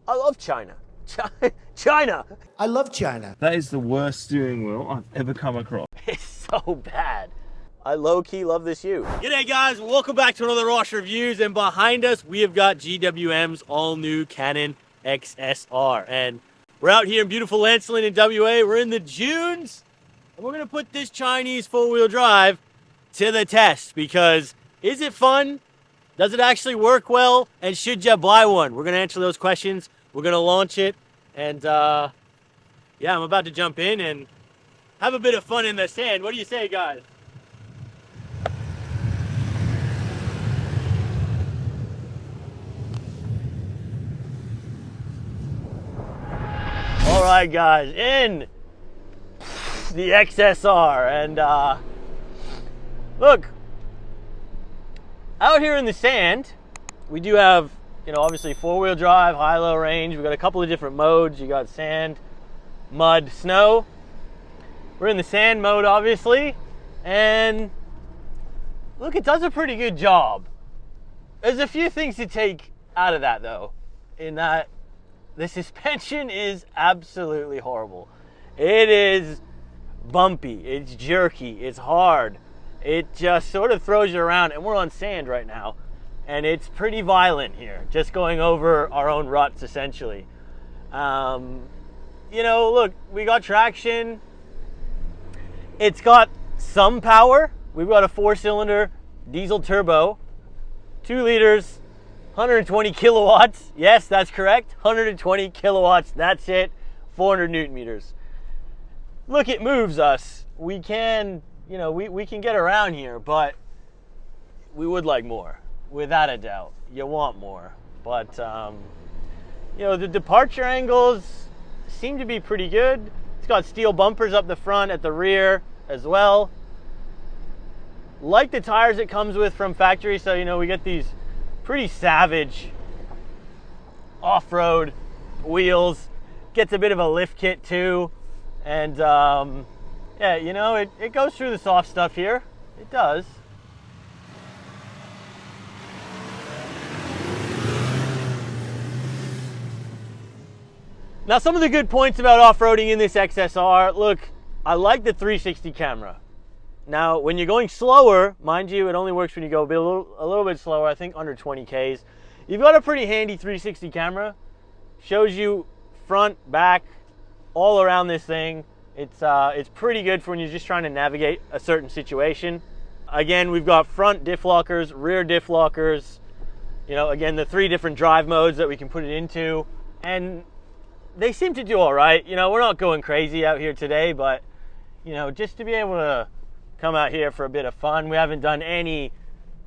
I love China. China! I love China. That is the worst steering wheel I've ever come across. It's so bad. I low-key love this U. G'day guys, welcome back to another Rosh Reviews, and behind us we have got GWM's all-new Cannon XSR. And we're out here in beautiful Lancelin in WA, we're in the dunes, and we're gonna put this Chinese four-wheel drive to the test, because is it fun? Does it actually work well? And should you buy one? We're gonna answer those questions. We're gonna launch it, and yeah, I'm about to jump in and have a bit of fun in the sand. What do you say, guys? All right, guys, in the XSR, and look, out here in the sand, we do have, you know, obviously four-wheel drive, high-low range. We've got a couple of different modes. You got sand, mud, snow. We're in the sand mode, obviously, and look, it does a pretty good job. There's a few things to take out of that, though, in that the suspension is absolutely horrible. It is bumpy, it's jerky, it's hard. It just sort of throws you around, and we're on sand right now, and it's pretty violent here, just going over our own ruts, essentially. You know, look, we got traction. It's got some power. We've got a 4-cylinder diesel turbo, 2 liters, 120 kilowatts. Yes, that's correct. 120 kilowatts. That's it. 400 newton meters. Look, it moves us. We can, you know, we can get around here, but we would like more, without a doubt. You want more. But, you know, the departure angles seem to be pretty good. It's got steel bumpers up the front, at the rear as well. Like the tires it comes with from factory, so, you know, we get these pretty savage off-road wheels. Gets a bit of a lift kit too, and yeah, you know, it goes through the soft stuff here. It does. Now, some of the good points about off-roading in this XSR, look, I like the 360 camera. Now, when you're going slower, mind you, it only works when you go a little bit slower, I think under 20 Ks. You've got a pretty handy 360 camera. Shows you front, back, all around this thing. It's pretty good for when you're just trying to navigate a certain situation. Again, we've got front diff lockers, rear diff lockers. You know, again, the 3 different drive modes that we can put it into. And they seem to do all right. You know, we're not going crazy out here today, but, you know, just to be able to come out here for a bit of fun. We haven't done any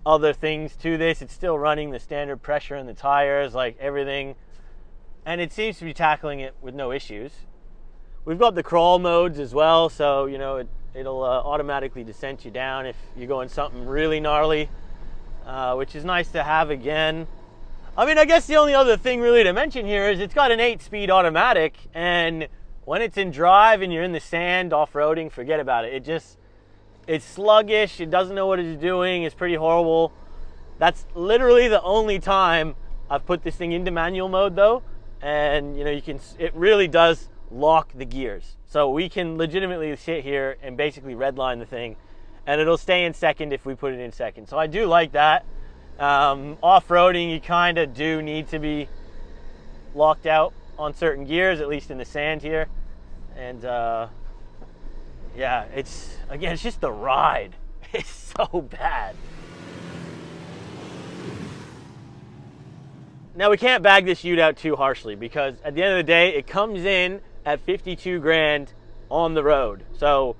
other things to this. It's still running the standard pressure in the tires, like everything. And it seems to be tackling it with no issues. We've got the crawl modes as well, so, you know, it'll automatically descent you down if you're going something really gnarly, which is nice to have again. I mean, I guess the only other thing really to mention here is it's got an 8-speed automatic, and when it's in drive and you're in the sand off-roading, forget about it. It's sluggish, it doesn't know what it's doing, it's pretty horrible. That's literally the only time I've put this thing into manual mode though, and you know, it really does lock the gears. So we can legitimately sit here and basically redline the thing, and it'll stay in second if we put it in second. So I do like that. Off-roading, you kind of do need to be locked out on certain gears, at least in the sand here. And yeah, it's just the ride. It's so bad. Now, we can't bag this ute out too harshly, because at the end of the day, it comes in at 52 grand on the road. So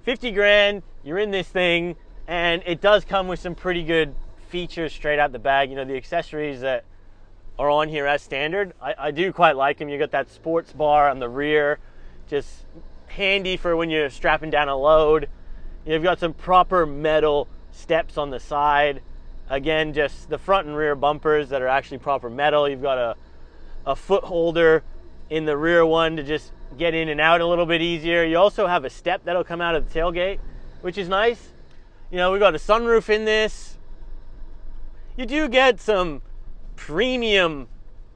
50 grand, you're in this thing, and it does come with some pretty good features straight out the bag. You know, the accessories that are on here as standard, I do quite like them. You got that sports bar on the rear, just handy for when you're strapping down a load. You've got some proper metal steps on the side. Again, just the front and rear bumpers that are actually proper metal. You've got a foot holder in the rear one to just get in and out a little bit easier. You also have a step that'll come out of the tailgate, which is nice. You know, we've got a sunroof in this. You do get some premium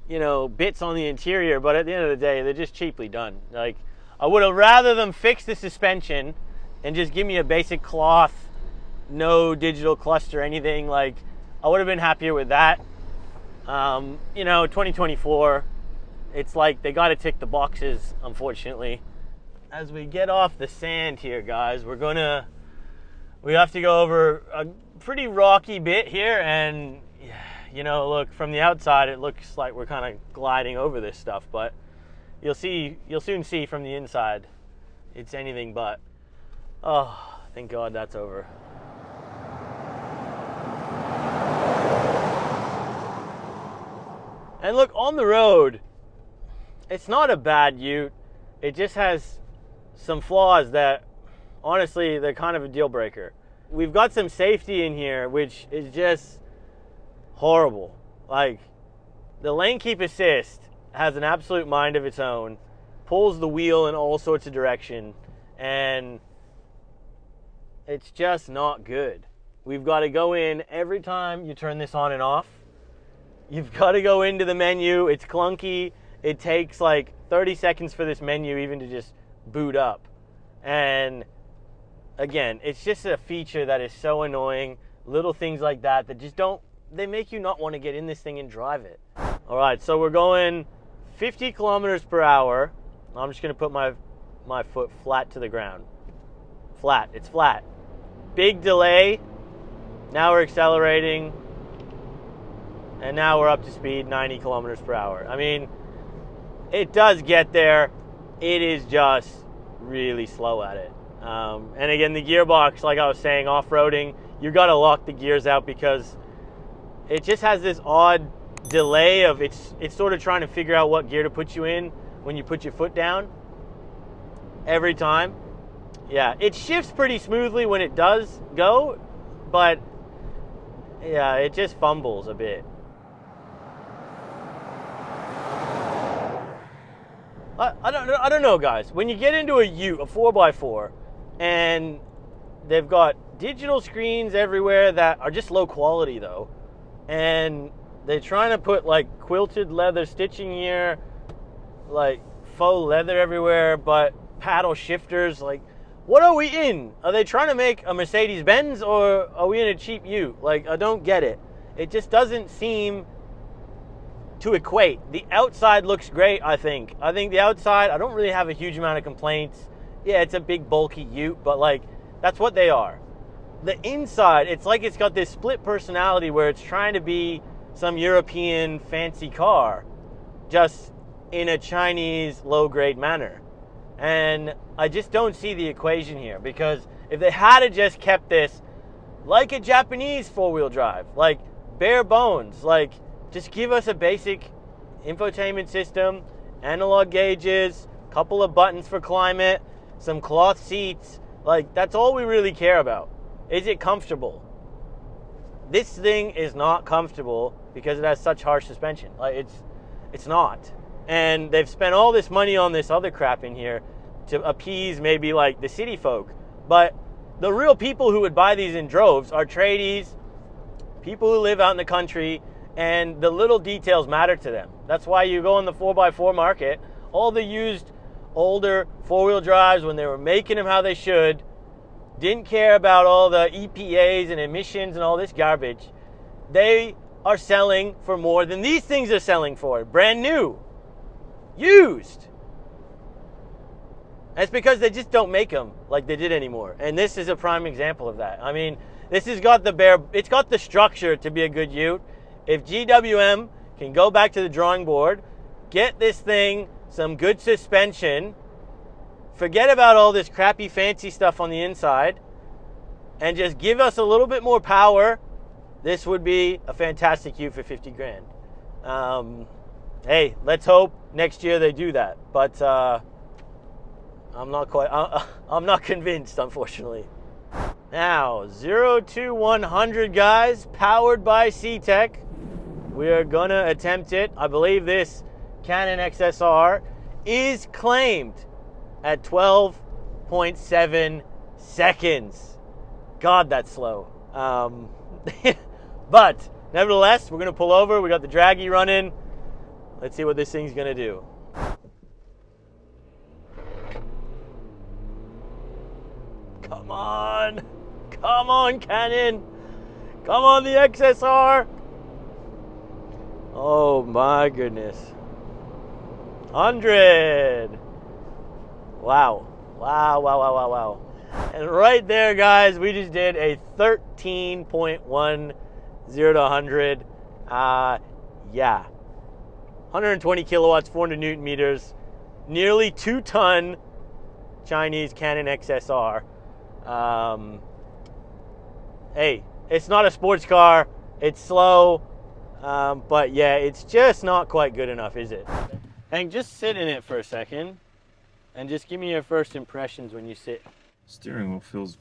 you know, bits on the interior, but at the end of the day, they're just cheaply done. Like, I would have rather them fix the suspension and just give me a basic cloth, no digital cluster, anything. Like, I would have been happier with that. You know, 2024, it's like they got to tick the boxes, unfortunately. As we get off the sand here, guys, we have to go over a pretty rocky bit here, and you know, look, from the outside it looks like we're kind of gliding over this stuff, but you'll soon see from the inside it's anything but. Oh, thank God that's over. And look, on the road, it's not a bad ute. It just has some flaws that, honestly, they're kind of a deal breaker. We've got some safety in here, which is just horrible. Like, the lane keep assist has an absolute mind of its own, pulls the wheel in all sorts of direction, and it's just not good. We've got to go in every time you turn this on and off. You've got to go into the menu. It's clunky. It takes like 30 seconds for this menu even to just boot up. And again, it's just a feature that is so annoying. Little things like that just they make you not want to get in this thing and drive it. All right, so we're going 50 kilometers per hour. I'm just going to put my foot flat to the ground. Flat, it's flat. Big delay. Now we're accelerating. And now we're up to speed, 90 kilometers per hour. I mean, it does get there. It is just really slow at it. And again, the gearbox, like I was saying, off-roading, you got to lock the gears out because it just has this odd delay of it's sort of trying to figure out what gear to put you in when you put your foot down every time. Yeah, it shifts pretty smoothly when it does go, but yeah, it just fumbles a bit. I don't know, guys. When you get into a ute, a 4x4, and they've got digital screens everywhere that are just low quality, though, and they're trying to put, like, quilted leather stitching here, like, faux leather everywhere, but paddle shifters, like, what are we in? Are they trying to make a Mercedes-Benz, or are we in a cheap ute? Like, I don't get it. It just doesn't seem to equate. The outside looks great, I think. I think the outside, I don't really have a huge amount of complaints. Yeah, it's a big, bulky ute, but, like, that's what they are. The inside, it's like it's got this split personality where it's trying to be some European fancy car, just in a Chinese low-grade manner. And I just don't see the equation here, because if they had just kept this like a Japanese four-wheel drive, like bare bones, like just give us a basic infotainment system, analog gauges, couple of buttons for climate, some cloth seats, like that's all we really care about. Is it comfortable? This thing is not comfortable because it has such harsh suspension. Like it's not. And they've spent all this money on this other crap in here to appease maybe like the city folk. But the real people who would buy these in droves are tradies, people who live out in the country, and the little details matter to them. That's why you go in the 4x4 market, all the used older four-wheel drives, when they were making them how they should, didn't care about all the EPAs and emissions and all this garbage. They are selling for more than these things are selling for. Brand new. Used. That's because they just don't make them like they did anymore. And this is a prime example of that. I mean, this has got it's got the structure to be a good ute. If GWM can go back to the drawing board, get this thing some good suspension, forget about all this crappy fancy stuff on the inside, and just give us a little bit more power, this would be a fantastic ute for 50 grand. Hey, let's hope next year they do that. But I'm not convinced, unfortunately. Now, 0 to 100, guys, powered by C-Tech. We are going to attempt it. I believe this Cannon XSR is claimed at 12.7 seconds. God, that's slow. But nevertheless, we're going to pull over. We got the draggy running. Let's see what this thing's gonna do. Come on. Come on, Cannon. Come on, the XSR. Oh my goodness. 100. Wow. Wow, wow, wow, wow, wow. And right there, guys, we just did a 13.10 to 100. Yeah. 120 kilowatts, 400 Newton meters, nearly 2-ton Chinese Cannon XSR. Hey, it's not a sports car. It's slow. But yeah, it's just not quite good enough, is it? Hank, just sit in it for a second and just give me your first impressions when you sit. Steering wheel feels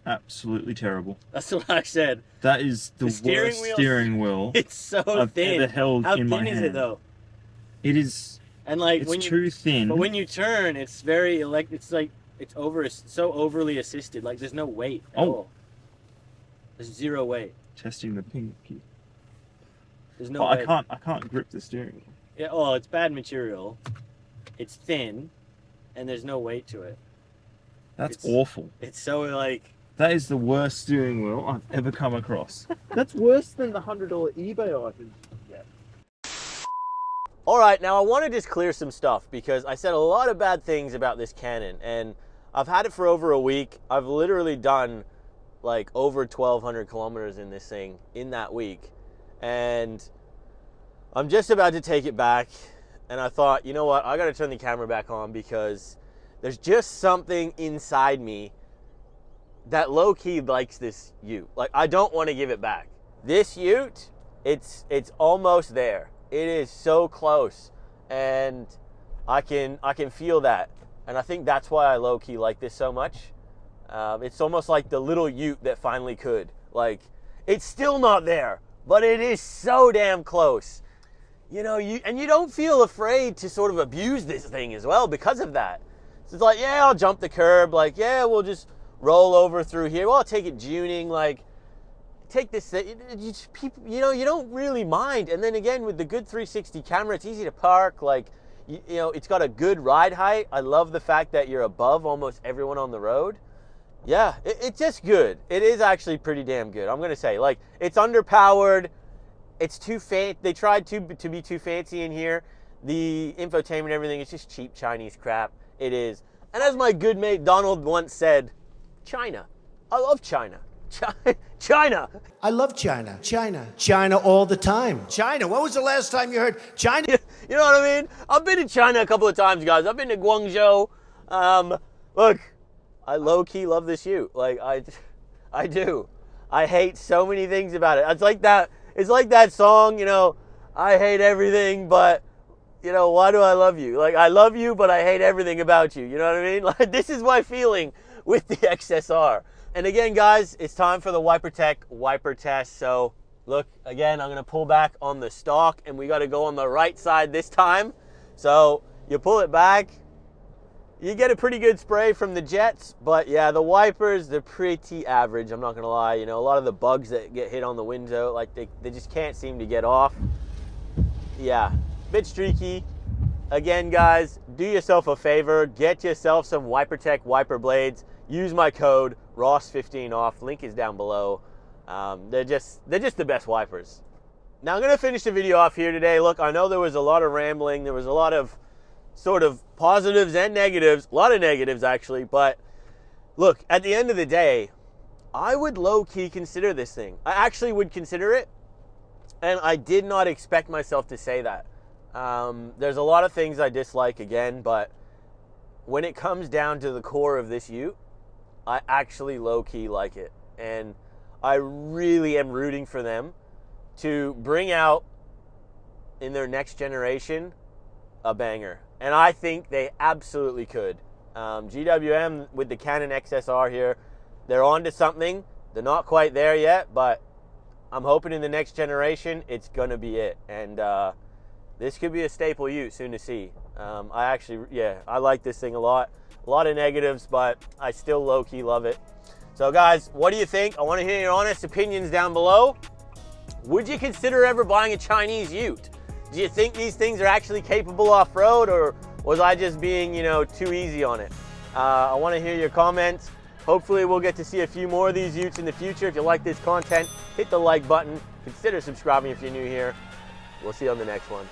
absolutely terrible. That's what I said. That is the worst steering wheel It's so I've thin. ever held in my hand. How thin is it though? It is. And like it's too thin. But when you turn, it's very it's like it's so overly assisted. Like there's no weight at all. There's zero weight. Testing the pinky. There's no weight. I can't grip the steering wheel. Yeah, well, it's bad material. It's thin, and there's no weight to it. That's awful. It's so like. That is the worst steering wheel I've ever come across. That's worse than the $100 eBay item. Yeah. All right, now I want to just clear some stuff because I said a lot of bad things about this Canon, and I've had it for over a week. I've literally done like over 1,200 kilometers in this thing in that week, and I'm just about to take it back, and I thought, you know what, I got to turn the camera back on because there's just something inside me that low-key likes this ute. Like, I don't want to give it back. This ute, it's almost there. It is so close, and I can feel that, and I think that's why I low-key like this so much. It's almost like the little ute that finally could. Like, it's still not there, but it is so damn close. You know, you don't feel afraid to sort of abuse this thing as well because of that. So it's like, yeah, I'll jump the curb. Like, yeah, we'll just roll over through here. Well, I'll take it tuning. Like, take this thing. You know, you don't really mind. And then again, with the good 360 camera, it's easy to park. Like, you know, it's got a good ride height. I love the fact that you're above almost everyone on the road. Yeah, it's just good. It is actually pretty damn good. I'm going to say, like, it's underpowered. It's too fancy. They tried to be too fancy in here. The infotainment, everything, is just cheap Chinese crap. It is. And as my good mate Donald once said, China. I love China. China. I love China. China all the time. China. When was the last time you heard China? You know what I mean? I've been to China a couple of times, guys. I've been to Guangzhou. Look, I low-key love this ute. Like, I do. I hate so many things about it. It's like that song, you know, I hate everything, but, you know, why do I love you? Like, I love you, but I hate everything about you. You know what I mean? Like, this is my feeling with the XSR. And again, guys, it's time for the WiperTech wiper test. So, look, again, I'm going to pull back on the stalk, and we got to go on the right side this time. So, you pull it back. You get a pretty good spray from the jets, but yeah, the wipers, they're pretty average, I'm not gonna lie. You know, a lot of the bugs that get hit on the window, like they just can't seem to get off. Yeah, bit streaky. Again, guys, do yourself a favor, get yourself some WiperTech wiper blades. Use my code ROSS15 off. Link is down below. They're just the best wipers. Now I'm gonna finish the video off here today. Look, I know there was a lot of rambling. There was a lot of sort of positives and negatives, a lot of negatives actually, but look, at the end of the day, I would low-key consider this thing. I actually would consider it, and I did not expect myself to say that. There's a lot of things I dislike again, but when it comes down to the core of this ute, I actually low-key like it, and I really am rooting for them to bring out in their next generation a banger. And I think they absolutely could. GWM with the Cannon XSR here, they're on to something. They're not quite there yet, but I'm hoping in the next generation, it's going to be it. And this could be a staple ute soon to see. I like this thing a lot. A lot of negatives, but I still low-key love it. So guys, what do you think? I want to hear your honest opinions down below. Would you consider ever buying a Chinese ute? Do you think these things are actually capable off-road, or was I just being, you know, too easy on it? I want to hear your comments. Hopefully we'll get to see a few more of these utes in the future. If you like this content, hit the like button. Consider subscribing if you're new here. We'll see you on the next one.